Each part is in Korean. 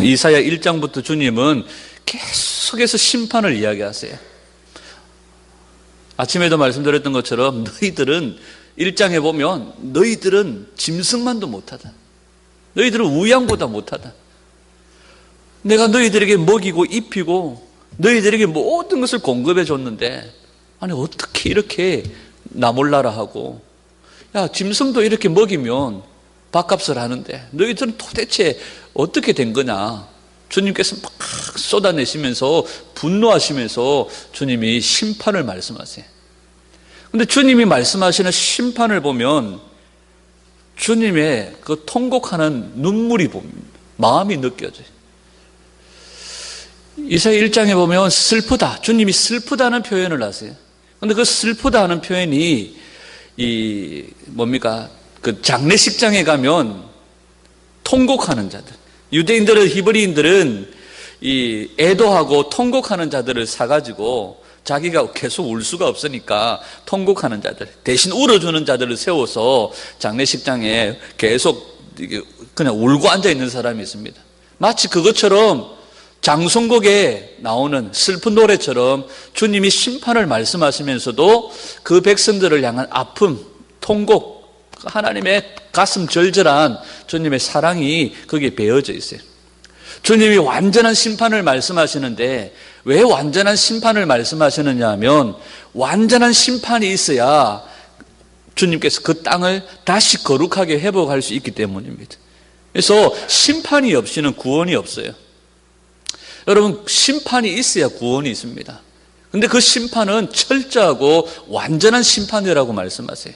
이사야 1장부터 주님은 계속해서 심판을 이야기하세요. 아침에도 말씀드렸던 것처럼 너희들은 1장에 보면 너희들은 짐승만도 못하다. 너희들은 우양보다 못하다. 내가 너희들에게 먹이고 입히고 너희들에게 모든 것을 공급해 줬는데 아니 어떻게 이렇게 나 몰라라 하고, 야 짐승도 이렇게 먹이면 밥값을 하는데 너희들은 도대체 어떻게 된 거냐. 주님께서 막 쏟아내시면서 분노하시면서 주님이 심판을 말씀하세요. 근데 주님이 말씀하시는 심판을 보면 주님의 그 통곡하는 눈물이 보입니다. 마음이 느껴져요. 이사야 1장에 보면 슬프다, 주님이 슬프다는 표현을 하세요. 근데 그 슬프다 하는 표현이 그 장례식장에 가면 통곡하는 자들, 유대인들은, 히브리인들은 이 애도하고 통곡하는 자들을 사가지고 자기가 계속 울 수가 없으니까 통곡하는 자들, 대신 울어주는 자들을 세워서 장례식장에 계속 그냥 울고 앉아있는 사람이 있습니다. 마치 그것처럼 장송곡에 나오는 슬픈 노래처럼 주님이 심판을 말씀하시면서도 그 백성들을 향한 아픔, 통곡, 하나님의 가슴 절절한 주님의 사랑이 거기에 배어져 있어요. 주님이 완전한 심판을 말씀하시는데 왜 완전한 심판을 말씀하시느냐 하면 완전한 심판이 있어야 주님께서 그 땅을 다시 거룩하게 회복할 수 있기 때문입니다. 그래서 심판이 없이는 구원이 없어요. 여러분, 심판이 있어야 구원이 있습니다. 근데 그 심판은 철저하고 완전한 심판이라고 말씀하세요.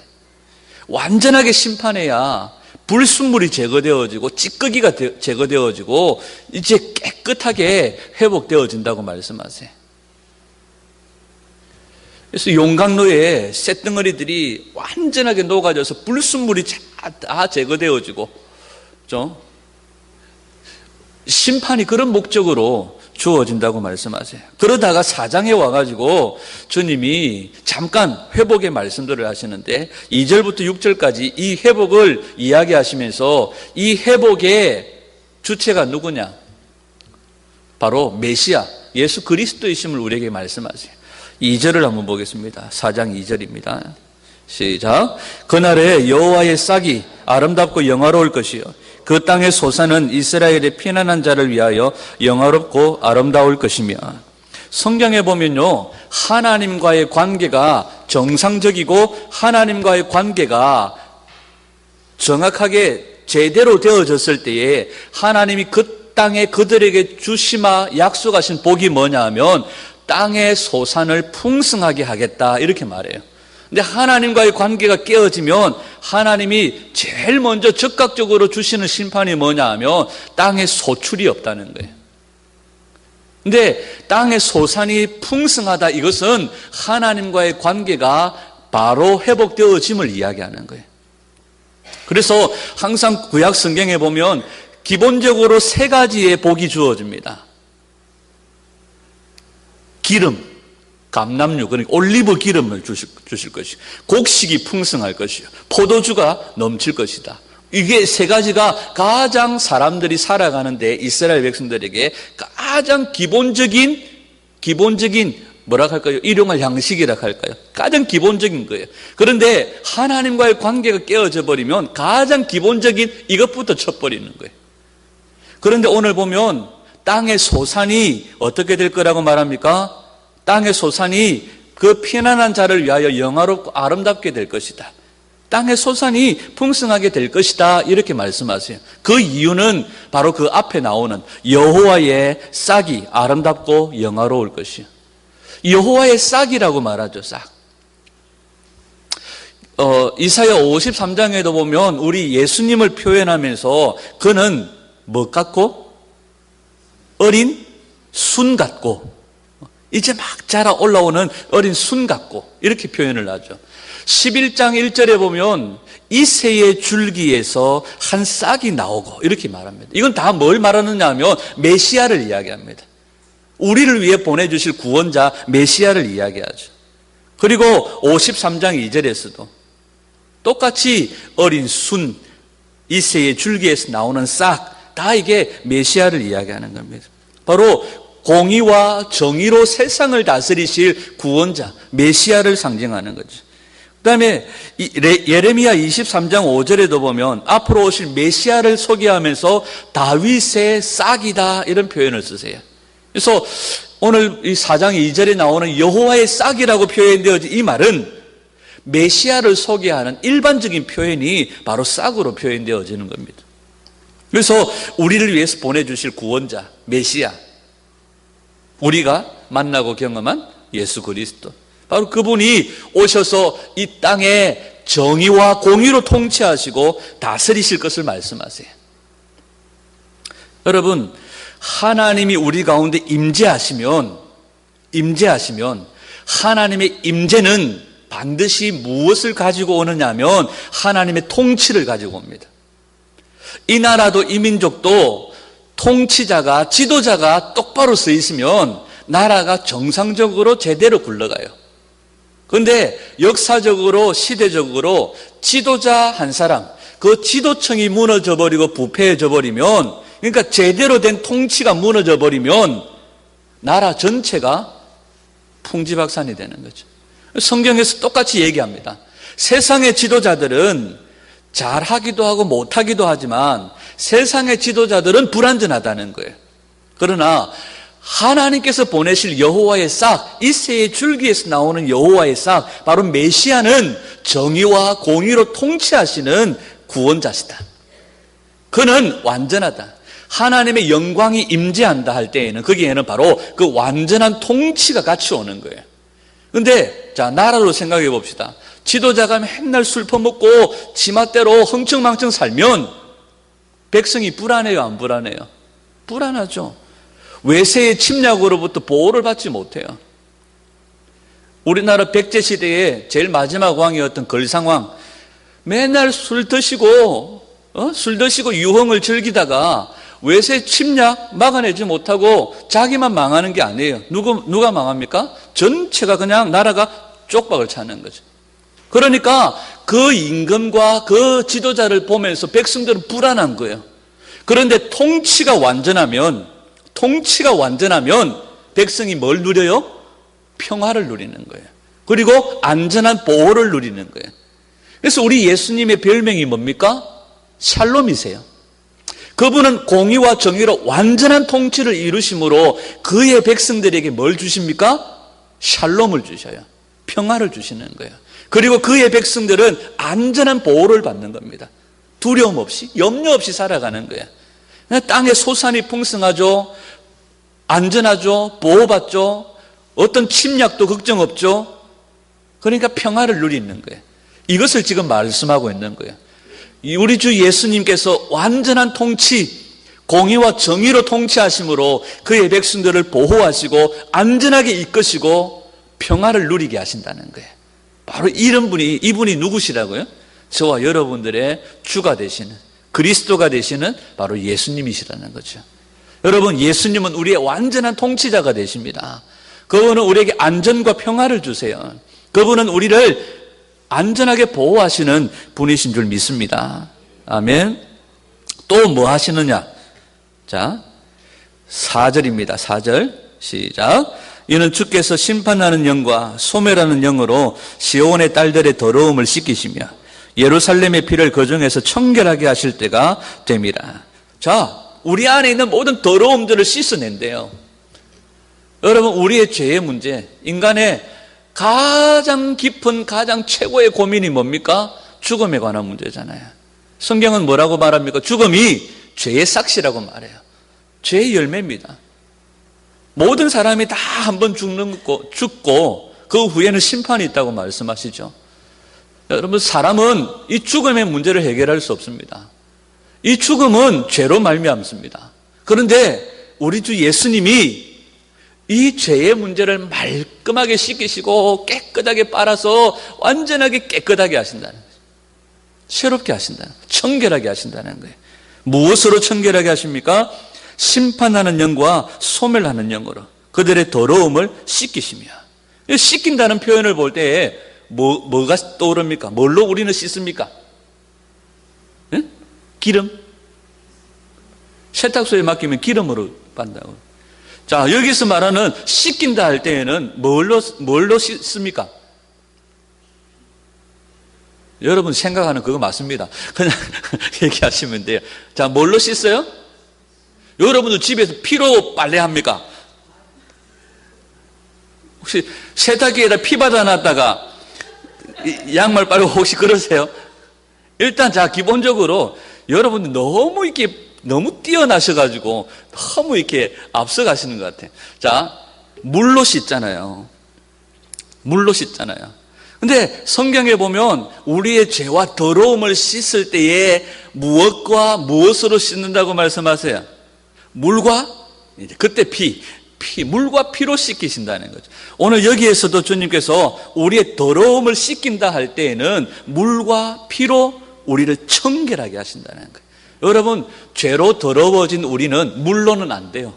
완전하게 심판해야 불순물이 제거되어지고 찌꺼기가 제거되어지고 이제 깨끗하게 회복되어진다고 말씀하세요. 그래서 용광로에 쇳덩어리들이 완전하게 녹아져서 불순물이 다 제거되어지고, 그렇죠? 심판이 그런 목적으로 주어진다고 말씀하세요. 그러다가 4장에 와가지고 주님이 잠깐 회복의 말씀들을 하시는데 2절부터 6절까지 이 회복을 이야기하시면서 이 회복의 주체가 누구냐? 바로 메시아, 예수 그리스도이심을 우리에게 말씀하세요. 2절을 한번 보겠습니다. 4장 2절입니다. 시작. 그날에 여호와의 싹이 아름답고 영화로울 것이요 그 땅의 소산은 이스라엘의 피난한 자를 위하여 영화롭고 아름다울 것이며, 성경에 보면요 하나님과의 관계가 정상적이고 하나님과의 관계가 정확하게 제대로 되어졌을 때에 하나님이 그 땅에 그들에게 주시마 약속하신 복이 뭐냐 하면 땅의 소산을 풍성하게 하겠다 이렇게 말해요. 근데 하나님과의 관계가 깨어지면 하나님이 제일 먼저 즉각적으로 주시는 심판이 뭐냐 하면 땅에 소출이 없다는 거예요. 근데 땅의 소산이 풍성하다, 이것은 하나님과의 관계가 바로 회복되어짐을 이야기하는 거예요. 그래서 항상 구약 성경에 보면 기본적으로 3가지의 복이 주어집니다. 기름, 감람류, 그러니까 올리브 기름을 주실 것이요 곡식이 풍성할 것이요 포도주가 넘칠 것이다. 이게 3가지가 가장 사람들이 살아가는데 이스라엘 백성들에게 가장 기본적인 뭐라 할까요? 일용할 양식이라 할까요? 가장 기본적인 거예요. 그런데 하나님과의 관계가 깨어져 버리면 가장 기본적인 이것부터 쳐버리는 거예요. 그런데 오늘 보면 땅의 소산이 어떻게 될 거라고 말합니까? 땅의 소산이 그 피난한 자를 위하여 영화롭고 아름답게 될 것이다. 땅의 소산이 풍성하게 될 것이다 이렇게 말씀하세요. 그 이유는 바로 그 앞에 나오는 여호와의 싹이 아름답고 영화로울 것이요 여호와의 싹이라고 말하죠. 싹. 이사야 53장에도 보면 우리 예수님을 표현하면서 그는 뭐 같고? 어린 순 같고 이제 막 자라 올라오는 어린 순 같고 이렇게 표현을 하죠. 11장 1절에 보면 이새의 줄기에서 한 싹이 나오고 이렇게 말합니다. 이건 다 뭘 말하느냐 하면 메시아를 이야기합니다. 우리를 위해 보내주실 구원자 메시아를 이야기하죠. 그리고 53장 2절에서도 똑같이 어린 순, 이새의 줄기에서 나오는 싹, 다 이게 메시아를 이야기하는 겁니다. 바로 공의와 정의로 세상을 다스리실 구원자, 메시아를 상징하는 거죠. 그 다음에 예레미야 23장 5절에도 보면 앞으로 오실 메시아를 소개하면서 다윗의 싹이다 이런 표현을 쓰세요. 그래서 오늘 이 4장 2절에 나오는 여호와의 싹이라고 표현되어진 이 말은 메시아를 소개하는 일반적인 표현이 바로 싹으로 표현되어지는 겁니다. 그래서 우리를 위해서 보내주실 구원자, 메시아, 우리가 만나고 경험한 예수 그리스도, 바로 그분이 오셔서 이 땅에 정의와 공의로 통치하시고 다스리실 것을 말씀하세요. 여러분, 하나님이 우리 가운데 임재하시면 하나님의 임재는 반드시 무엇을 가지고 오느냐 하면 하나님의 통치를 가지고 옵니다. 이 나라도 이 민족도 통치자가, 지도자가 똑바로 서 있으면 나라가 정상적으로 제대로 굴러가요. 그런데 역사적으로, 시대적으로 지도자 한 사람, 그 지도층이 무너져 버리고 부패해져 버리면, 그러니까 제대로 된 통치가 무너져 버리면 나라 전체가 풍지박산이 되는 거죠. 성경에서 똑같이 얘기합니다. 세상의 지도자들은 잘하기도 하고 못하기도 하지만 세상의 지도자들은 불완전하다는 거예요. 그러나 하나님께서 보내실 여호와의 싹, 이새의 줄기에서 나오는 여호와의 싹, 바로 메시아는 정의와 공의로 통치하시는 구원자시다. 그는 완전하다. 하나님의 영광이 임재한다 할 때에는 거기에는 바로 그 완전한 통치가 같이 오는 거예요. 그런데 자, 나라로 생각해 봅시다. 지도자가 맨날 술 퍼먹고 지맛대로 흥청망청 살면 백성이 불안해요, 안 불안해요? 불안하죠. 외세의 침략으로부터 보호를 받지 못해요. 우리나라 백제시대의 제일 마지막 왕이었던 걸상왕, 맨날 술 드시고 유흥을 즐기다가 외세 침략 막아내지 못하고 자기만 망하는 게 아니에요. 누가 망합니까? 전체가 그냥 나라가 쪽박을 차는 거죠. 그러니까 그 임금과 그 지도자를 보면서 백성들은 불안한 거예요. 그런데 통치가 완전하면 백성이 뭘 누려요? 평화를 누리는 거예요. 그리고 안전한 보호를 누리는 거예요. 그래서 우리 예수님의 별명이 뭡니까? 샬롬이세요. 그분은 공의와 정의로 완전한 통치를 이루심으로 그의 백성들에게 뭘 주십니까? 샬롬을 주셔요. 평화를 주시는 거예요. 그리고 그의 백성들은 안전한 보호를 받는 겁니다. 두려움 없이, 염려 없이 살아가는 거예요. 땅에 소산이 풍성하죠. 안전하죠. 보호받죠. 어떤 침략도 걱정 없죠. 그러니까 평화를 누리는 거예요. 이것을 지금 말씀하고 있는 거예요. 우리 주 예수님께서 완전한 통치, 공의와 정의로 통치하심으로 그의 백성들을 보호하시고 안전하게 이끄시고 평화를 누리게 하신다는 거예요. 바로 이분이 누구시라고요? 저와 여러분들의 주가 되시는, 그리스도가 되시는 바로 예수님이시라는 거죠. 여러분, 예수님은 우리의 완전한 통치자가 되십니다. 그분은 우리에게 안전과 평화를 주세요. 그분은 우리를 안전하게 보호하시는 분이신 줄 믿습니다. 아멘. 또 뭐 하시느냐? 자, 4절입니다. 4절 시작. 이는 주께서 심판하는 영과 소멸하는 영으로 시온의 딸들의 더러움을 씻기시며 예루살렘의 피를 그 중에서 청결하게 하실 때가 됨이라. 자, 우리 안에 있는 모든 더러움들을 씻어낸대요. 여러분, 우리의 죄의 문제, 인간의 가장 깊은, 가장 최고의 고민이 뭡니까? 죽음에 관한 문제잖아요. 성경은 뭐라고 말합니까? 죽음이 죄의 싹시라고 말해요. 죄의 열매입니다. 모든 사람이 다 한 번 죽고 그 후에는 심판이 있다고 말씀하시죠. 여러분, 사람은 이 죽음의 문제를 해결할 수 없습니다. 이 죽음은 죄로 말미암습니다. 그런데 우리 주 예수님이 이 죄의 문제를 말끔하게 씻기시고 깨끗하게 빨아서 완전하게 깨끗하게 하신다는 거예요. 새롭게 하신다는 거예요. 청결하게 하신다는 거예요. 무엇으로 청결하게 하십니까? 심판하는 영과 소멸하는 영으로 그들의 더러움을 씻기시며. 씻긴다는 표현을 볼 때 뭐가 떠오릅니까? 뭘로 우리는 씻습니까? 네? 기름. 세탁소에 맡기면 기름으로 빤다고. 자, 여기서 말하는 씻긴다 할 때에는 뭘로 씻습니까? 여러분 생각하는 그거 맞습니다. 그냥 얘기하시면 돼요. 자, 뭘로 씻어요? 여러분도 집에서 피로 빨래합니까? 혹시 세탁기에다 피 받아놨다가 양말 빨고 혹시 그러세요? 일단 자, 기본적으로 여러분들 너무 뛰어나셔가지고 너무 이렇게 앞서가시는 것 같아요. 자, 물로 씻잖아요. 물로 씻잖아요. 근데 성경에 보면 우리의 죄와 더러움을 씻을 때에 무엇과 무엇으로 씻는다고 말씀하세요? 물과 이제 그때 물과 피로 씻기신다는 거죠. 오늘 여기에서도 주님께서 우리의 더러움을 씻긴다 할 때에는 물과 피로 우리를 청결하게 하신다는 거예요. 여러분, 죄로 더러워진 우리는 물로는 안 돼요.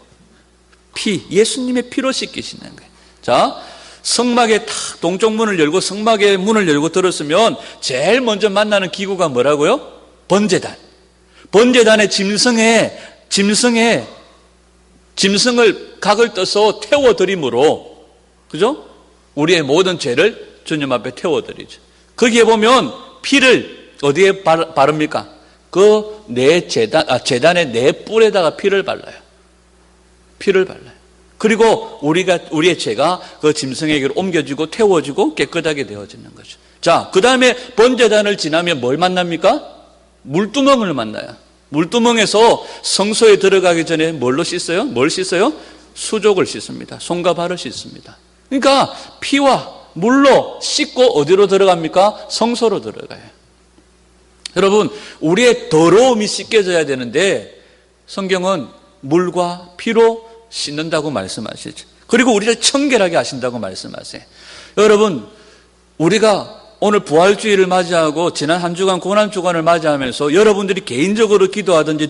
예수님의 피로 씻기시는 거예요. 자, 성막의 동쪽 문을 열고 성막의 문을 열고 들었으면 제일 먼저 만나는 기구가 뭐라고요? 번제단. 번제단의 짐승을 각을 떠서 태워드림으로, 그죠? 우리의 모든 죄를 주님 앞에 태워드리죠. 거기에 보면 피를 어디에 바릅니까? 제단의 네 뿔에다가 피를 발라요. 피를 발라요. 그리고 우리의 죄가 그 짐승에게로 옮겨지고 태워지고 깨끗하게 되어지는 거죠. 자, 그 다음에 번제단을 지나면 뭘 만납니까? 물두멍을 만나요. 물두멍에서 성소에 들어가기 전에 뭘로 씻어요? 뭘 씻어요? 수족을 씻습니다. 손과 발을 씻습니다. 그러니까 피와 물로 씻고 어디로 들어갑니까? 성소로 들어가요. 여러분, 우리의 더러움이 씻겨져야 되는데 성경은 물과 피로 씻는다고 말씀하시죠. 그리고 우리를 청결하게 하신다고 말씀하세요. 여러분, 우리가 오늘 부활주의를 맞이하고 지난 한 주간 고난주간을 맞이하면서 여러분들이 개인적으로 기도하든지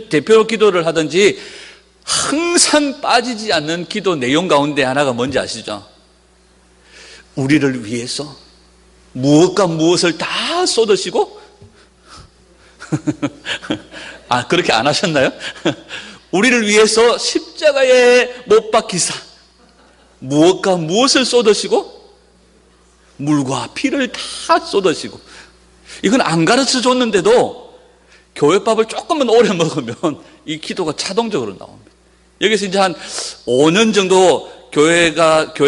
대표 기도를 하든지 항상 빠지지 않는 기도 내용 가운데 하나가 뭔지 아시죠? 우리를 위해서 무엇과 무엇을 다 쏟으시고 그렇게 안 하셨나요? 우리를 위해서 십자가에 못 박히사 무엇과 무엇을 쏟으시고 물과 피를 다 쏟으시고, 이건 안 가르쳐 줬는데도 교회밥을 조금만 오래 먹으면 이 기도가 자동적으로 나옵니다. 여기서 이제 한 5년 정도 교회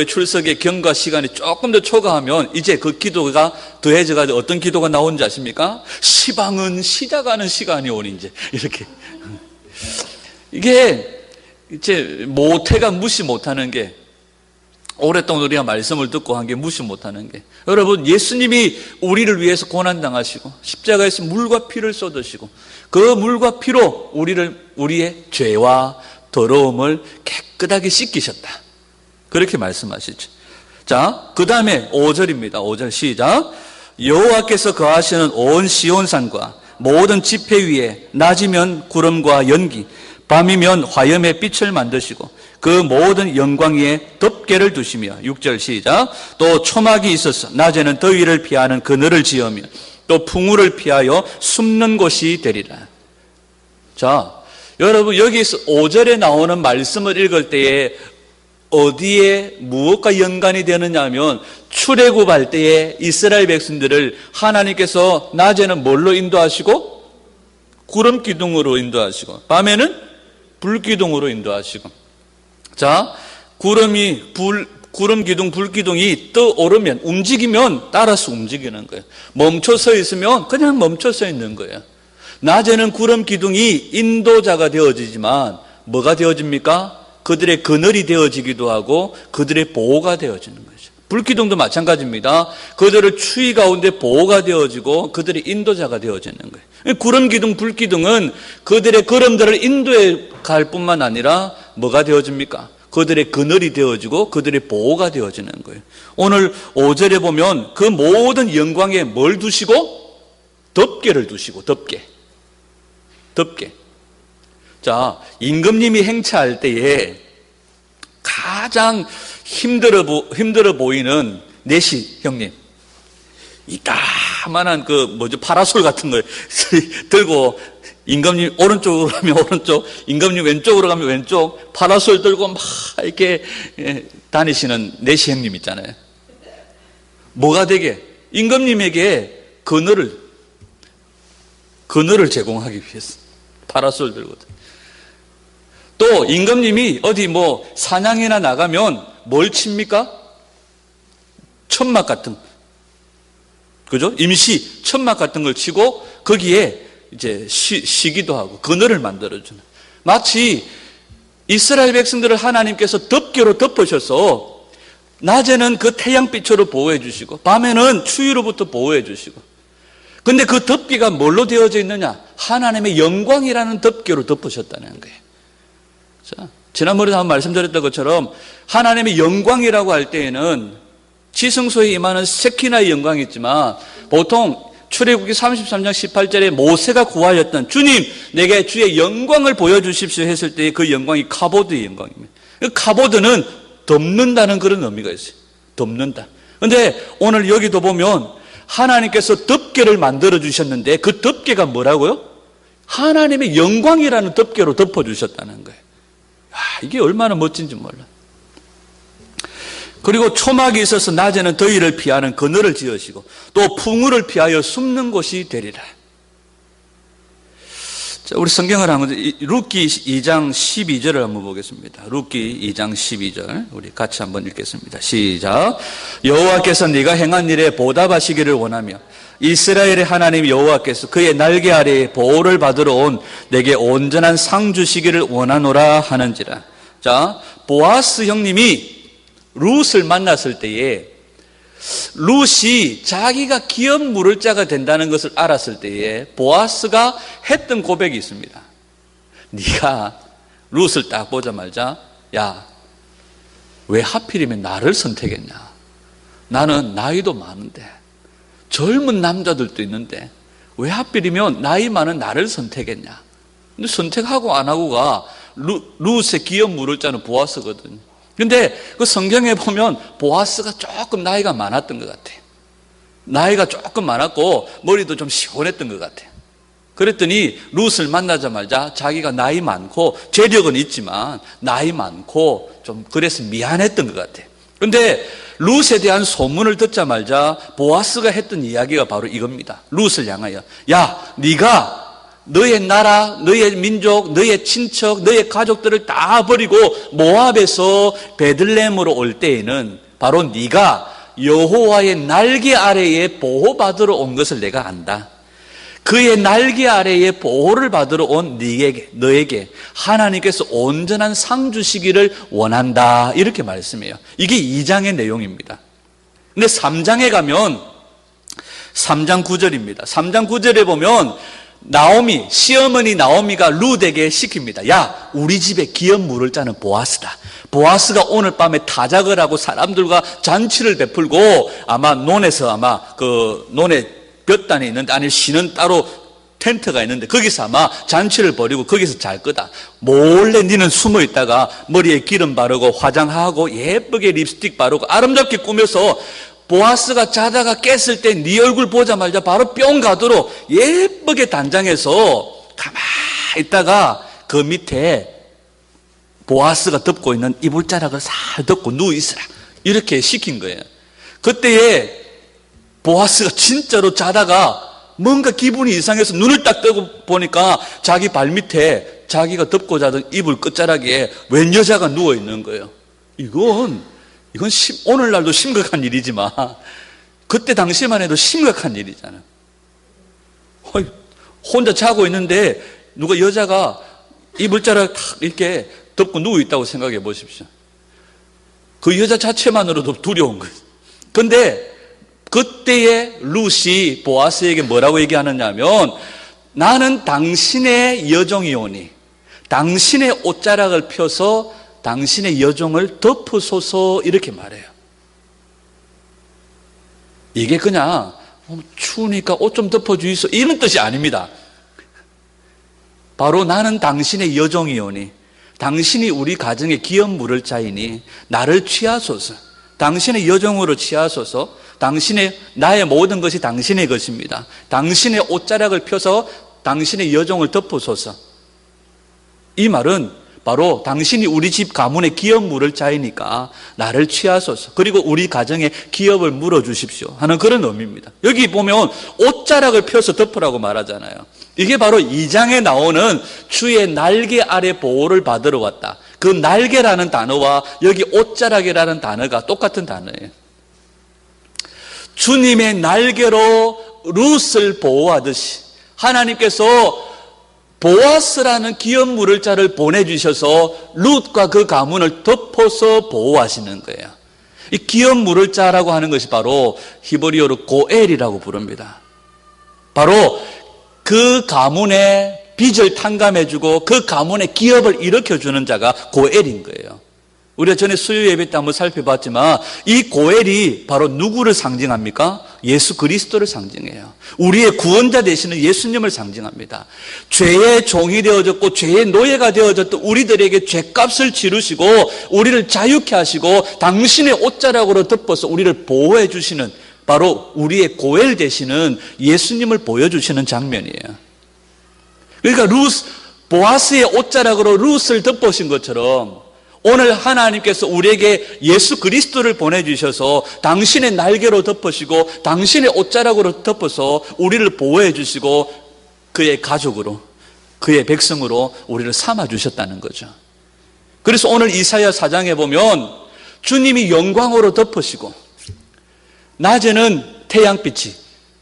출석의 경과 시간이 조금 더 초과하면 이제 그 기도가 더해져가지고 어떤 기도가 나오는지 아십니까? 시방은 시작하는 시간이 오니 이제 이렇게. 이게 이제 모태가 무시 못하는 게, 오랫동안 우리가 말씀을 듣고 한 게 무시 못하는 게, 여러분, 예수님이 우리를 위해서 고난당하시고 십자가에서 물과 피를 쏟으시고 그 물과 피로 우리의 죄와 더러움을 깨끗하게 씻기셨다, 그렇게 말씀하시죠. 자, 그 다음에 5절입니다. 5절 시작. 여호와께서 거하시는 온 시온산과 모든 지폐 위에 낮이면 구름과 연기, 밤이면 화염의 빛을 만드시고 그 모든 영광 위에 덮개를 두시며, 6절 시작. 또 초막이 있어서 낮에는 더위를 피하는 그늘을 지으며 또 풍우를 피하여 숨는 곳이 되리라. 자, 여러분, 여기서 5절에 나오는 말씀을 읽을 때에 어디에 무엇과 연관이 되느냐 하면, 출애굽할 때에 이스라엘 백성들을 하나님께서 낮에는 뭘로 인도하시고? 구름 기둥으로 인도하시고 밤에는 불 기둥으로 인도하시고. 자, 구름 기둥, 불 기둥이 떠오르면, 움직이면 따라서 움직이는 거예요. 멈춰 서 있으면 그냥 멈춰 서 있는 거예요. 낮에는 구름 기둥이 인도자가 되어지지만 뭐가 되어집니까? 그들의 그늘이 되어지기도 하고 그들의 보호가 되어지는 거죠. 불기둥도 마찬가지입니다. 그들을 추위 가운데 보호가 되어지고 그들의 인도자가 되어지는 거예요. 구름기둥, 불기둥은 그들의 걸음들을 인도해 갈 뿐만 아니라 뭐가 되어집니까? 그들의 그늘이 되어지고 그들의 보호가 되어지는 거예요. 오늘 5절에 보면 그 모든 영광에 뭘 두시고? 덮개를 두시고, 덮개. 자, 임금님이 행차할 때에 가장 힘들어 보이는 내시 형님, 이 까만한 파라솔 같은 걸 들고 임금님 오른쪽으로 가면 오른쪽, 임금님 왼쪽으로 가면 왼쪽, 파라솔 들고 막 이렇게 다니시는 내시 형님 있잖아요. 뭐가 되게? 임금님에게 그늘을 제공하기 위해서 파라솔 들고. 또 임금님이 어디 뭐 사냥이나 나가면 뭘 칩니까? 천막 같은, 그죠? 임시 천막 같은 걸 치고 거기에 이제 쉬기도 하고 그늘을 만들어주는, 마치 이스라엘 백성들을 하나님께서 덮개로 덮으셔서 낮에는 그 태양빛으로 보호해 주시고 밤에는 추위로부터 보호해 주시고, 근데 그 덮개가 뭘로 되어져 있느냐? 하나님의 영광이라는 덮개로 덮으셨다는 거예요. 자, 지난번에 한번 말씀드렸던 것처럼 하나님의 영광이라고 할 때에는 지성소에 임하는 세키나의 영광이 있지만, 보통 출애굽기 33장 18절에 모세가 구하였던 주님 내게 주의 영광을 보여주십시오 했을 때 그 영광이 카보드의 영광입니다. 그 카보드는 덮는다는 그런 의미가 있어요. 덮는다. 그런데 오늘 여기도 보면 하나님께서 덮개를 만들어 주셨는데 그 덮개가 뭐라고요? 하나님의 영광이라는 덮개로 덮어주셨다는 거예요. 이게 얼마나 멋진지 몰라. 그리고 초막이 있어서 낮에는 더위를 피하는 그늘을 지으시고 또 풍우를 피하여 숨는 곳이 되리라. 자, 우리 성경을 한번 룻기 2장 12절을 한번 보겠습니다. 룻기 2장 12절 우리 같이 한번 읽겠습니다. 시작. 여호와께서 네가 행한 일에 보답하시기를 원하며 이스라엘의 하나님 여호와께서 그의 날개 아래에 보호를 받으러 온 내게 온전한 상 주시기를 원하노라 하는지라. 자, 보아스 형님이 룻을 만났을 때에 룻이 자기가 기업 물을 자가 된다는 것을 알았을 때에 보아스가 했던 고백이 있습니다. 네가 룻을 딱 보자마자 야, 왜 하필이면 나를 선택했냐? 나는 나이도 많은데 젊은 남자들도 있는데 왜 하필이면 나이 많은 나를 선택했냐? 근데 선택하고 안 하고가 룻의 기업 물을 자는 보아스거든요. 근데 그 성경에 보면 보아스가 조금 나이가 많았던 것 같아요. 나이가 조금 많았고 머리도 좀 시원했던 것 같아요. 그랬더니 룻을 만나자마자 자기가 나이 많고 재력은 있지만 나이 많고 좀 그래서 미안했던 것 같아요. 그런데 룻에 대한 소문을 듣자마자 보아스가 했던 이야기가 바로 이겁니다. 룻을 향하여 야, 네가 너의 나라, 너의 민족, 너의 친척, 너의 가족들을 다 버리고 모압에서 베들레헴으로 올 때에는 바로 네가 여호와의 날개 아래에 보호받으러 온 것을 내가 안다. 그의 날개 아래에 보호를 받으러 온 너에게 하나님께서 온전한 상 주시기를 원한다. 이렇게 말씀해요. 이게 2장의 내용입니다. 근데 3장에 가면 3장 9절입니다. 3장 9절에 보면 나오미, 시어머니 나오미가 룻에게 시킵니다. 야, 우리 집에 기업 물을 자는 보아스다. 보아스가 오늘 밤에 타작을 하고 사람들과 잔치를 베풀고 아마 논에서 논에 볕단에 있는데 안에 쉬는 따로 텐트가 있는데 거기서 아마 잔치를 벌이고 거기서 잘 거다. 몰래 니는 숨어 있다가 머리에 기름 바르고 화장하고 예쁘게 립스틱 바르고 아름답게 꾸며서 보아스가 자다가 깼을 때 네 얼굴 보자마자 바로 뿅 가도록 예쁘게 단장해서 가만히 있다가 그 밑에 보아스가 덮고 있는 이불자락을 살 덮고 누워 있으라. 이렇게 시킨 거예요. 그때에 보아스가 진짜로 자다가 뭔가 기분이 이상해서 눈을 딱 뜨고 보니까 자기 발 밑에 자기가 덮고 자던 이불 끝자락에 웬 여자가 누워 있는 거예요. 이건 오늘날도 심각한 일이지만 그때 당시만 해도 심각한 일이잖아요. 혼자 자고 있는데 누가 여자가 이불자락 탁 이렇게 덮고 누워 있다고 생각해 보십시오. 그 여자 자체만으로도 두려운 거예요. 그런데 그때의 룻이 보아스에게 뭐라고 얘기하느냐 하면 나는 당신의 여종이오니 당신의 옷자락을 펴서 당신의 여종을 덮으소서 이렇게 말해요. 이게 그냥 추우니까 옷 좀 덮어주이소 이런 뜻이 아닙니다. 바로 나는 당신의 여종이오니 당신이 우리 가정의 기업 물을 자이니 나를 취하소서. 당신의 여종으로 취하소서. 나의 모든 것이 당신의 것입니다. 당신의 옷자락을 펴서 당신의 여종을 덮으소서. 이 말은 바로 당신이 우리 집 가문의 기업 물을 자이니까 나를 취하소서. 그리고 우리 가정에 기업을 물어주십시오 하는 그런 의미입니다. 여기 보면 옷자락을 펴서 덮으라고 말하잖아요. 이게 바로 2장에 나오는 주의 날개 아래 보호를 받으러 왔다. 그 날개라는 단어와 여기 옷자락이라는 단어가 똑같은 단어예요. 주님의 날개로 룻을 보호하듯이 하나님께서 보아스라는 기업 물을 자를 보내주셔서 룻과 그 가문을 덮어서 보호하시는 거예요. 이 기업 물을 자라고 하는 것이 바로 히브리어로 고엘이라고 부릅니다. 바로 그 가문의 빚을 탕감해주고 그 가문의 기업을 일으켜주는 자가 고엘인 거예요. 우리가 전에 수요 예배 때 한번 살펴봤지만 이 고엘이 바로 누구를 상징합니까? 예수 그리스도를 상징해요. 우리의 구원자 되시는 예수님을 상징합니다. 죄의 종이 되어졌고 죄의 노예가 되어졌던 우리들에게 죄값을 치르시고 우리를 자유케 하시고 당신의 옷자락으로 덮어서 우리를 보호해 주시는 바로 우리의 고엘 되시는 예수님을 보여주시는 장면이에요. 그러니까 보아스의 옷자락으로 룻을 덮으신 것처럼 오늘 하나님께서 우리에게 예수 그리스도를 보내주셔서 당신의 날개로 덮으시고 당신의 옷자락으로 덮어서 우리를 보호해 주시고 그의 가족으로 그의 백성으로 우리를 삼아주셨다는 거죠. 그래서 오늘 이사야 4장에 보면 주님이 영광으로 덮으시고 낮에는 태양빛이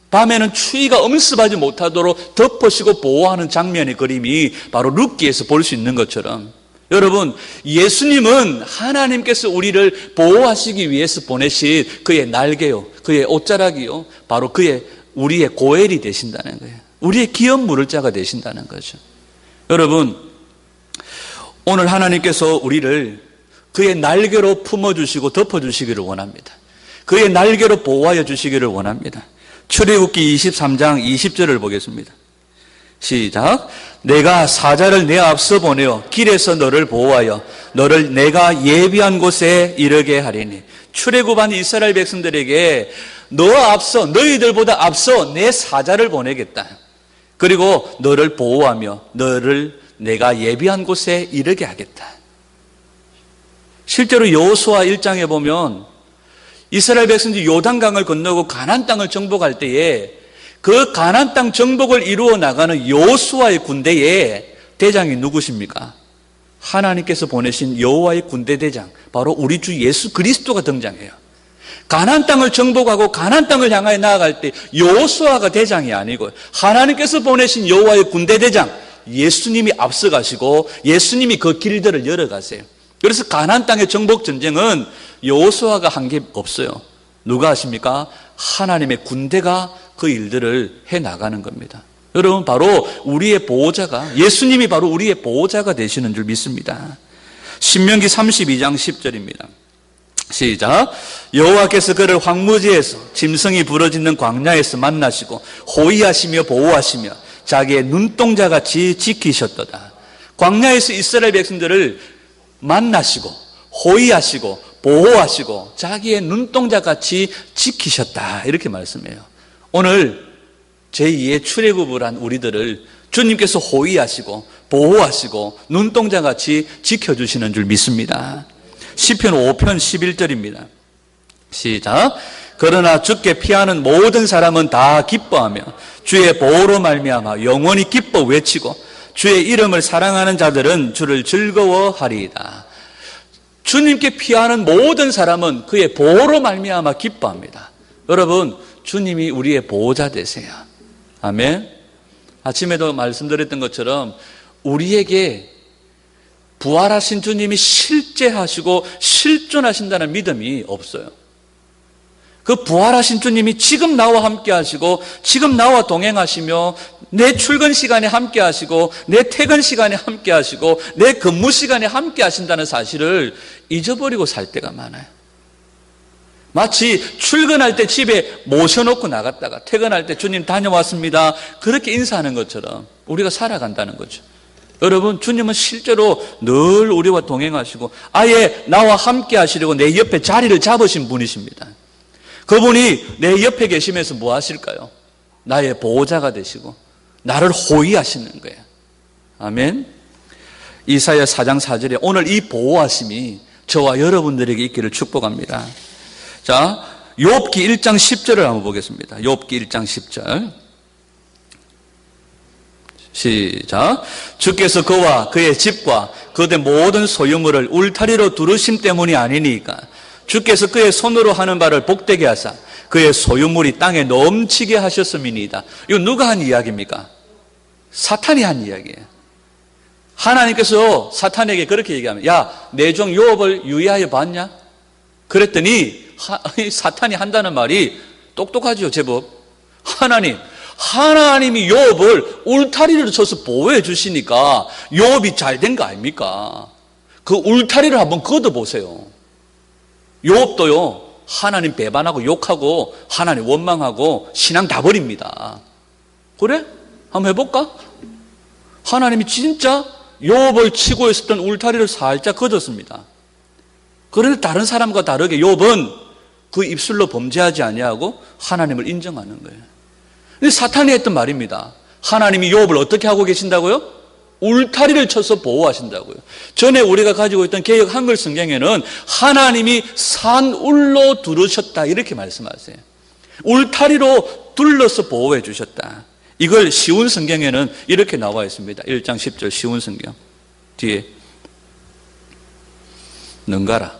밤에는 추위가 엄습하지 못하도록 덮으시고 보호하는 장면의 그림이 바로 룻기에서 볼 수 있는 것처럼 여러분, 예수님은 하나님께서 우리를 보호하시기 위해서 보내신 그의 날개요, 그의 옷자락이요, 바로 우리의 고엘이 되신다는 거예요. 우리의 기업 물을 자가 되신다는 거죠. 여러분, 오늘 하나님께서 우리를 그의 날개로 품어주시고 덮어주시기를 원합니다. 그의 날개로 보호하여 주시기를 원합니다. 출애굽기 23장 20절을 보겠습니다. 시작. 내가 사자를 내 앞서 보내어 길에서 너를 보호하여 너를 내가 예비한 곳에 이르게 하리니. 출애굽한 이스라엘 백성들에게 너희들보다 앞서 내 사자를 보내겠다. 그리고 너를 보호하며 너를 내가 예비한 곳에 이르게 하겠다. 실제로 여호수아 1장에 보면 이스라엘 백성들이 요단강을 건너고 가나안 땅을 정복할 때에 그 가나안 땅 정복을 이루어 나가는 여호수아의 군대에 대장이 누구십니까? 하나님께서 보내신 여호와의 군대 대장, 바로 우리 주 예수 그리스도가 등장해요. 가나안 땅을 정복하고 가나안 땅을 향하여 나아갈 때 여호수아가 대장이 아니고 하나님께서 보내신 여호와의 군대 대장 예수님이 앞서가시고 예수님이 그 길들을 열어가세요. 그래서 가나안 땅의 정복 전쟁은 여호수아가 한 게 없어요. 누가 하십니까? 하나님의 군대가 그 일들을 해나가는 겁니다. 여러분, 바로 우리의 보호자가, 예수님이 바로 우리의 보호자가 되시는 줄 믿습니다. 신명기 32장 10절입니다. 시작. 여호와께서 그를 황무지에서 짐승이 부러지는 광야에서 만나시고 호위하시며 보호하시며 자기의 눈동자같이 지키셨도다. 광야에서 이스라엘 백성들을 만나시고 호위하시고 보호하시고 자기의 눈동자같이 지키셨다. 이렇게 말씀해요. 오늘 제2의 출애굽을 한 우리들을 주님께서 호위하시고 보호하시고 눈동자같이 지켜주시는 줄 믿습니다. 시편 5편 11절입니다. 시작. 그러나 주께 피하는 모든 사람은 다 기뻐하며 주의 보호로 말미암아 영원히 기뻐 외치고 주의 이름을 사랑하는 자들은 주를 즐거워하리이다. 주님께 피하는 모든 사람은 그의 보호로 말미암아 기뻐합니다. 여러분, 주님이 우리의 보호자 되세요. 아멘. 아침에도 말씀드렸던 것처럼 우리에게 부활하신 주님이 실제하시고 실존하신다는 믿음이 없어요. 그 부활하신 주님이 지금 나와 함께 하시고 지금 나와 동행하시며 내 출근 시간에 함께 하시고 내 퇴근 시간에 함께 하시고 내 근무 시간에 함께 하신다는 사실을 잊어버리고 살 때가 많아요. 마치 출근할 때 집에 모셔놓고 나갔다가 퇴근할 때 주님 다녀왔습니다 그렇게 인사하는 것처럼 우리가 살아간다는 거죠. 여러분, 주님은 실제로 늘 우리와 동행하시고 아예 나와 함께 하시려고 내 옆에 자리를 잡으신 분이십니다. 그분이 내 옆에 계시면서 뭐 하실까요? 나의 보호자가 되시고 나를 호위하시는 거예요. 아멘. 이사야 4장 4절에 오늘 이 보호하심이 저와 여러분들에게 있기를 축복합니다. 자, 욥기 1장 10절을 한번 보겠습니다. 욥기 1장 10절. 시작. 주께서 그와 그의 집과 그의 모든 소유물을 울타리로 두르심 때문이 아니니까 주께서 그의 손으로 하는 바를 복되게 하사 그의 소유물이 땅에 넘치게 하셨음이니이다. 이거 누가 한 이야기입니까? 사탄이 한 이야기예요. 하나님께서 사탄에게 그렇게 얘기하면, 야, 내 종 욥을 유의하여 봤냐? 그랬더니 사탄이 한다는 말이 똑똑하죠, 제법. 하나님이 욥을 울타리를 쳐서 보호해 주시니까 욥이 잘 된 거 아닙니까? 그 울타리를 한번 걷어보세요. 욥도요, 하나님 배반하고 욕하고 하나님 원망하고 신앙 다 버립니다. 그래? 한번 해볼까? 하나님이 진짜 욥을 치고 있었던 울타리를 살짝 걷었습니다. 그런데 다른 사람과 다르게 욥은 그 입술로 범죄하지 아니하고 하나님을 인정하는 거예요. 근데 사탄이 했던 말입니다. 하나님이 욥을 어떻게 하고 계신다고요? 울타리를 쳐서 보호하신다고요. 전에 우리가 가지고 있던 개역 한글 성경에는 하나님이 산울로 두르셨다 이렇게 말씀하세요. 울타리로 둘러서 보호해 주셨다. 이걸 쉬운 성경에는 이렇게 나와 있습니다. 1장 10절 쉬운 성경 뒤에 능가라.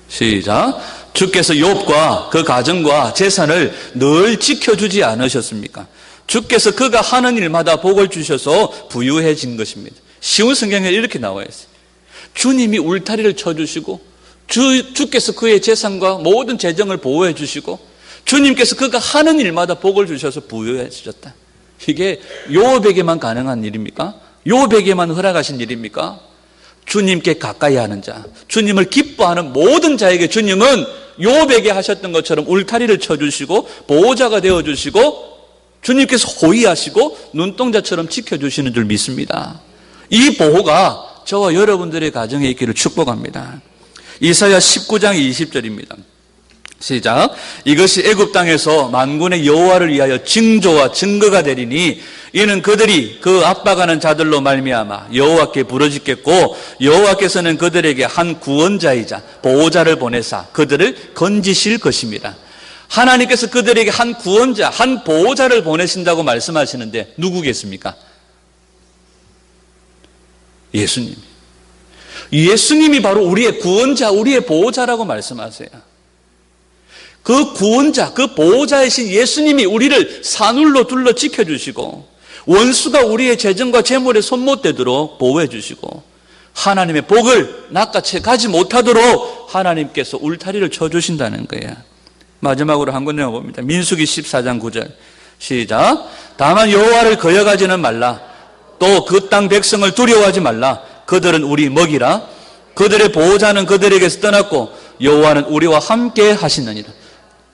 시작. 주께서 욥과 그 가정과 재산을 늘 지켜주지 않으셨습니까? 주께서 그가 하는 일마다 복을 주셔서 부유해진 것입니다. 쉬운 성경에 이렇게 나와 있어요. 주님이 울타리를 쳐주시고 주께서 그의 재산과 모든 재정을 보호해 주시고 주님께서 그가 하는 일마다 복을 주셔서 부유해 주셨다. 이게 욥에게만 가능한 일입니까? 욥에게만 허락하신 일입니까? 주님께 가까이 하는 자, 주님을 기뻐하는 모든 자에게 주님은 욥에게 하셨던 것처럼 울타리를 쳐주시고 보호자가 되어주시고 주님께서 호위하시고 눈동자처럼 지켜주시는 줄 믿습니다. 이 보호가 저와 여러분들의 가정에 있기를 축복합니다. 이사야 19장 20절입니다. 시작. 이것이 애굽 땅에서 만군의 여호와를 위하여 징조와 증거가 되리니 이는 그들이 그 압박하는 자들로 말미암아 여호와께 부르짖겠고 여호와께서는 그들에게 한 구원자이자 보호자를 보내사 그들을 건지실 것입니다. 하나님께서 그들에게 한 구원자, 한 보호자를 보내신다고 말씀하시는데 누구겠습니까? 예수님. 예수님이 바로 우리의 구원자, 우리의 보호자라고 말씀하세요. 그 구원자, 그 보호자이신 예수님이 우리를 산울로 둘러 지켜주시고 원수가 우리의 재정과 재물에 손 못 대도록 보호해 주시고 하나님의 복을 낚아채 가지 못하도록 하나님께서 울타리를 쳐주신다는 거예요. 마지막으로 한 군데만 봅니다. 민수기 14장 9절 시작. 다만 여호와를 거역하지는 말라. 또 그 땅 백성을 두려워하지 말라. 그들은 우리 먹이라. 그들의 보호자는 그들에게서 떠났고 여호와는 우리와 함께 하시느니라.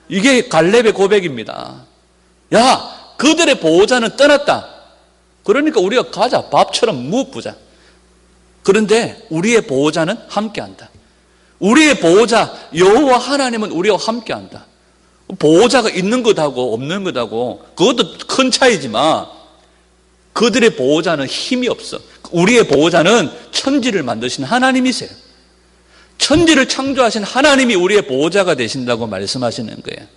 이게 갈렙의 고백입니다. 야, 그들의 보호자는 떠났다. 그러니까 우리가 가자. 밥처럼 묵부자. 그런데 우리의 보호자는 함께한다. 우리의 보호자 여호와 하나님은 우리와 함께한다. 보호자가 있는 것하고 없는 것하고 그것도 큰 차이지만 그들의 보호자는 힘이 없어. 우리의 보호자는 천지를 만드신 하나님이세요. 천지를 창조하신 하나님이 우리의 보호자가 되신다고 말씀하시는 거예요.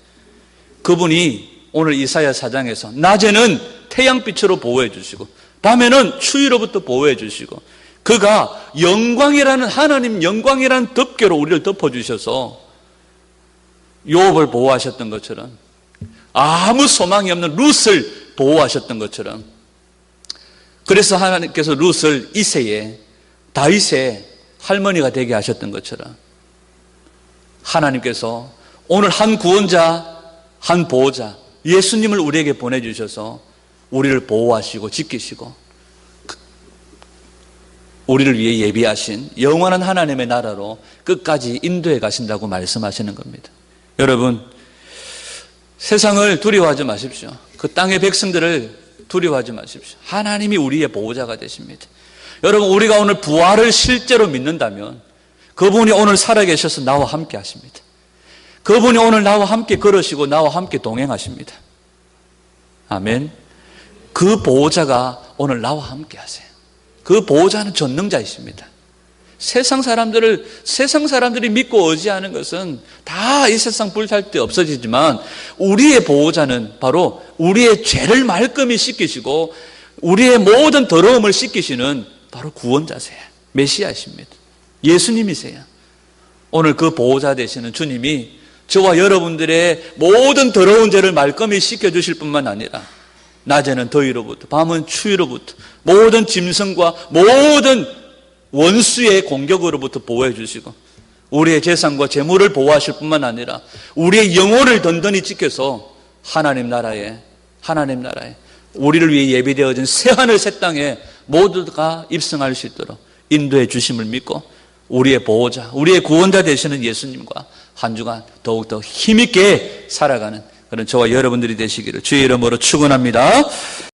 그분이 오늘 이사야 4장에서 낮에는 태양빛으로 보호해 주시고 밤에는 추위로부터 보호해 주시고 그가 영광이라는 하나님 영광이라는 덮개로 우리를 덮어주셔서 욥을 보호하셨던 것처럼 아무 소망이 없는 룻을 보호하셨던 것처럼 그래서 하나님께서 룻을 이새의 다윗의 할머니가 되게 하셨던 것처럼 하나님께서 오늘 한 구원자, 한 보호자 예수님을 우리에게 보내주셔서 우리를 보호하시고 지키시고 우리를 위해 예비하신 영원한 하나님의 나라로 끝까지 인도해 가신다고 말씀하시는 겁니다. 여러분, 세상을 두려워하지 마십시오. 그 땅의 백성들을 두려워하지 마십시오. 하나님이 우리의 보호자가 되십니다. 여러분, 우리가 오늘 부활을 실제로 믿는다면 그분이 오늘 살아계셔서 나와 함께 하십니다. 그분이 오늘 나와 함께 걸으시고 나와 함께 동행하십니다. 아멘. 그 보호자가 오늘 나와 함께 하세요. 그 보호자는 전능자이십니다. 세상 사람들이 믿고 의지하는 것은 다 이 세상 불살 때 없어지지만 우리의 보호자는 바로 우리의 죄를 말끔히 씻기시고 우리의 모든 더러움을 씻기시는 바로 구원자세요. 메시아이십니다. 예수님이세요. 오늘 그 보호자 되시는 주님이 저와 여러분들의 모든 더러운 죄를 말끔히 씻겨주실 뿐만 아니라 낮에는 더위로부터 밤은 추위로부터 모든 짐승과 모든 원수의 공격으로부터 보호해 주시고 우리의 재산과 재물을 보호하실 뿐만 아니라 우리의 영혼을 든든히 지켜서 하나님 나라에 우리를 위해 예비되어진 새하늘 새 땅에 모두가 입성할 수 있도록 인도해 주심을 믿고 우리의 보호자, 우리의 구원자 되시는 예수님과 한 주간 더욱더 힘있게 살아가는 그런 저와 여러분들이 되시기를 주의 이름으로 축원합니다.